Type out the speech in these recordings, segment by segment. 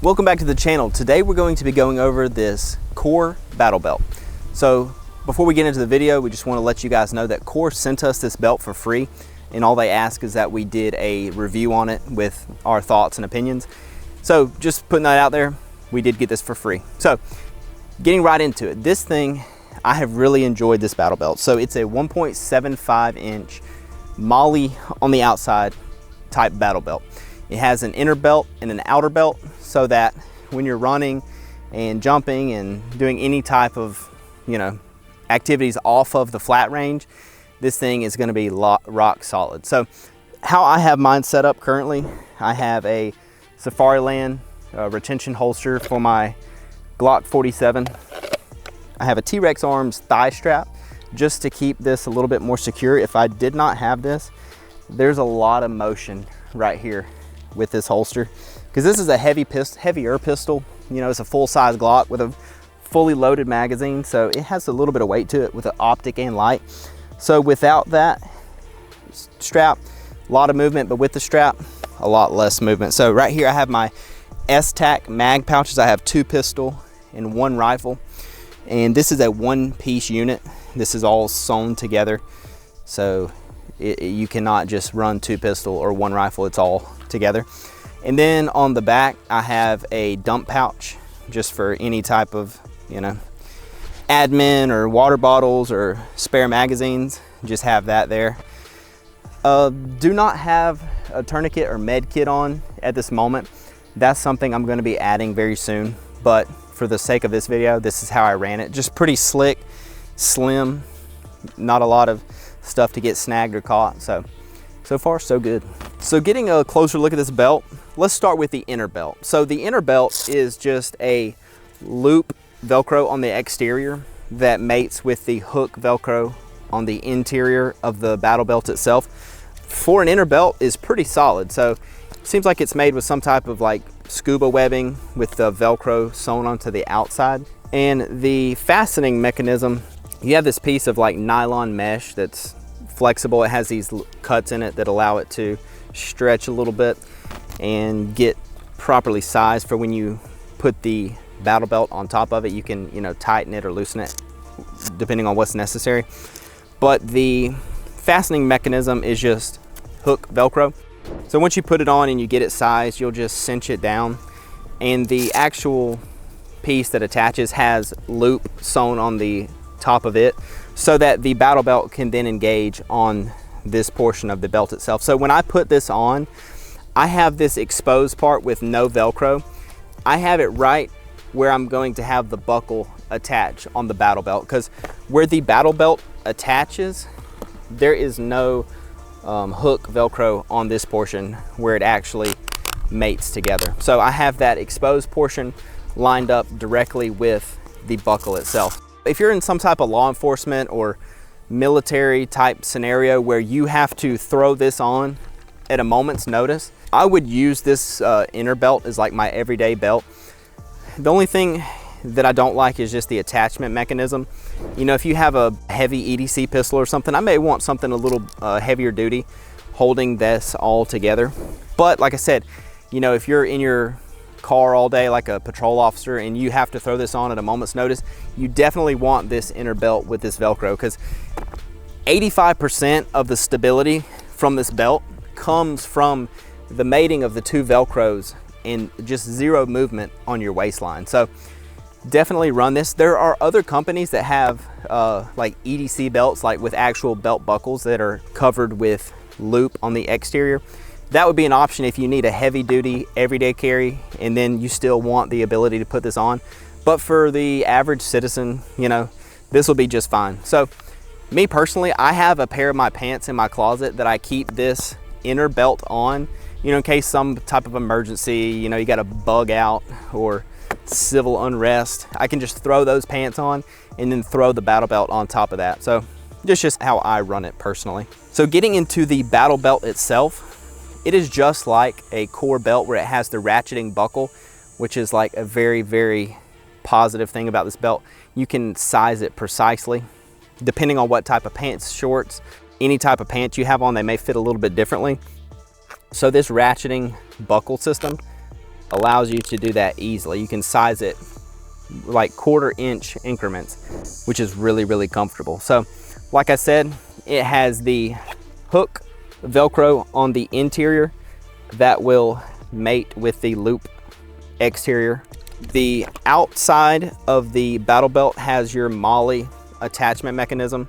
Welcome back to the channel. Today we're going to be going over this Core battle belt. So before we get into the video, we just want to let you guys know that Core sent us this belt for free, and all they ask is that we did a review on it with our thoughts and opinions. So just putting that out there, we did get this for free. So getting right into it, this thing, I have really enjoyed this battle belt. So it's a 1.75 inch MOLLE on the outside type battle belt. It has an inner belt and an outer belt, so that when you're running and jumping and doing any type of, activities off of the flat range, this thing is going to be rock solid. So how I have mine set up currently, I have a SafariLand retention holster for my Glock 47. I have a T-Rex Arms thigh strap just to keep this a little bit more secure. If I did not have this, there's a lot of motion right here with this holster, because this is a heavier pistol. It's a full-size Glock with a fully loaded magazine, so it has a little bit of weight to it with an optic and light. So without that strap, a lot of movement, but with the strap, a lot less movement. So right here I have my S-Tac mag pouches. I have 2 pistol and 1 rifle, and this is a one-piece unit. This is all sewn together, so you cannot just run 2 pistol or 1 rifle. It's all together. And then on the back I have a dump pouch just for any type of admin or water bottles or spare magazines. Just have that there. Do not have a tourniquet or med kit on at this moment. That's something I'm going to be adding very soon, but for the sake of this video, this is how I ran it. Just pretty slick, slim, not a lot of stuff to get snagged or caught. So far so good. So getting a closer look at this belt, let's start with the inner belt. So the inner belt is just a loop Velcro on the exterior that mates with the hook Velcro on the interior of the battle belt itself. For an inner belt is pretty solid. So it seems like it's made with some type of like scuba webbing with the Velcro sewn onto the outside. And the fastening mechanism, you have this piece of like nylon mesh that's flexible. It has these cuts in it that allow it to stretch a little bit and get properly sized for when you put the battle belt on top of it. You can tighten it or loosen it depending on what's necessary. But the fastening mechanism is just hook Velcro. So once you put it on and you get it sized, you'll just cinch it down, and the actual piece that attaches has loop sewn on the top of it, so that the battle belt can then engage on this portion of the belt itself. So when I put this on, I have this exposed part with no Velcro. I have it right where I'm going to have the buckle attach on the battle belt, because where the battle belt attaches, there is no hook Velcro on this portion where it actually mates together. So I have that exposed portion lined up directly with the buckle itself. If you're in some type of law enforcement or military type scenario where you have to throw this on at a moment's notice, I would use this inner belt as like my everyday belt. The only thing that I don't like is just the attachment mechanism. If you have a heavy EDC pistol or something, I may want something a little heavier duty holding this all together. But like I said, if you're in your car all day like a patrol officer and you have to throw this on at a moment's notice, you definitely want this inner belt with this Velcro, because 85% of the stability from this belt comes from the mating of the 2 Velcros and just zero movement on your waistline. So definitely run this. There are other companies that have like EDC belts, like with actual belt buckles that are covered with loop on the exterior. That would be an option if you need a heavy duty everyday carry and then you still want the ability to put this on. But for the average citizen, this will be just fine. So me personally, I have a pair of my pants in my closet that I keep this inner belt on, in case some type of emergency, you got a bug out or civil unrest. I can just throw those pants on and then throw the battle belt on top of that. So that's just how I run it personally. So getting into the battle belt itself, it is just like a Core belt where it has the ratcheting buckle, which is like a very, very positive thing about this belt. You can size it precisely depending on what type of pants, shorts, any type of pants you have on, they may fit a little bit differently. So this ratcheting buckle system allows you to do that easily. You can size it like 1/4 inch increments, which is really, really comfortable. So like I said, it has the hook Velcro on the interior that will mate with the loop exterior. The outside of the battle belt has your MOLLE attachment mechanism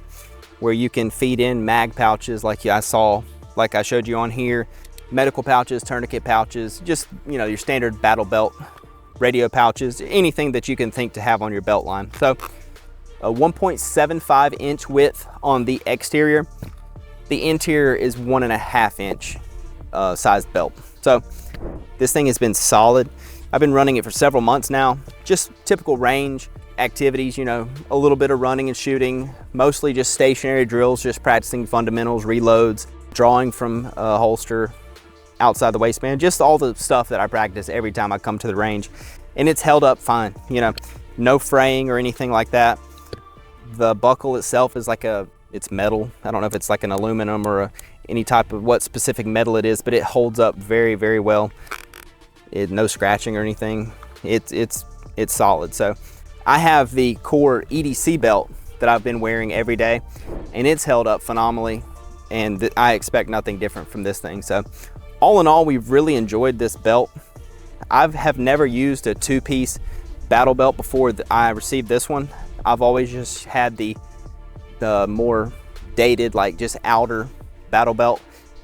where you can feed in mag pouches like I showed you on here, medical pouches, tourniquet pouches, just, you know, your standard battle belt radio pouches, anything that you can think to have on your belt line. So a 1.75 inch width on the exterior. The interior is 1.5 inch sized belt. So this thing has been solid. I've been running it for several months now. Just typical range activities, you know, a little bit of running and shooting, mostly just stationary drills, just practicing fundamentals, reloads, drawing from a holster outside the waistband, just all the stuff that I practice every time I come to the range. And it's held up fine, you know, no fraying or anything like that. The buckle itself is like it's metal. I don't know if it's like an aluminum or any type of what specific metal it is, but it holds up very, very well. No scratching or anything. It's solid. So I have the core EDC belt that I've been wearing every day, and it's held up phenomenally, and I expect nothing different from this thing. So all in all, we've really enjoyed this belt. I have never used a 2-piece battle belt before I received this one. I've always just had the more dated, like just outer battle belt.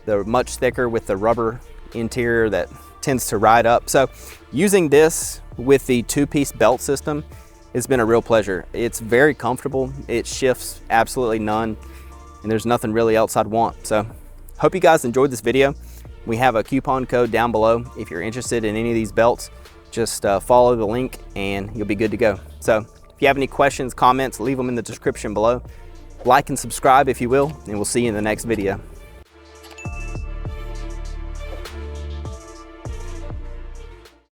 They're much thicker with the rubber interior that tends to ride up. So using this with the 2-piece belt system has been a real pleasure. It's very comfortable. It shifts absolutely none, and there's nothing really else I'd want. So hope you guys enjoyed this video. We have a coupon code down below. If you're interested in any of these belts, just follow the link and you'll be good to go. So if you have any questions, comments, leave them in the description below. Like and subscribe if you will, and we'll see you in the next video.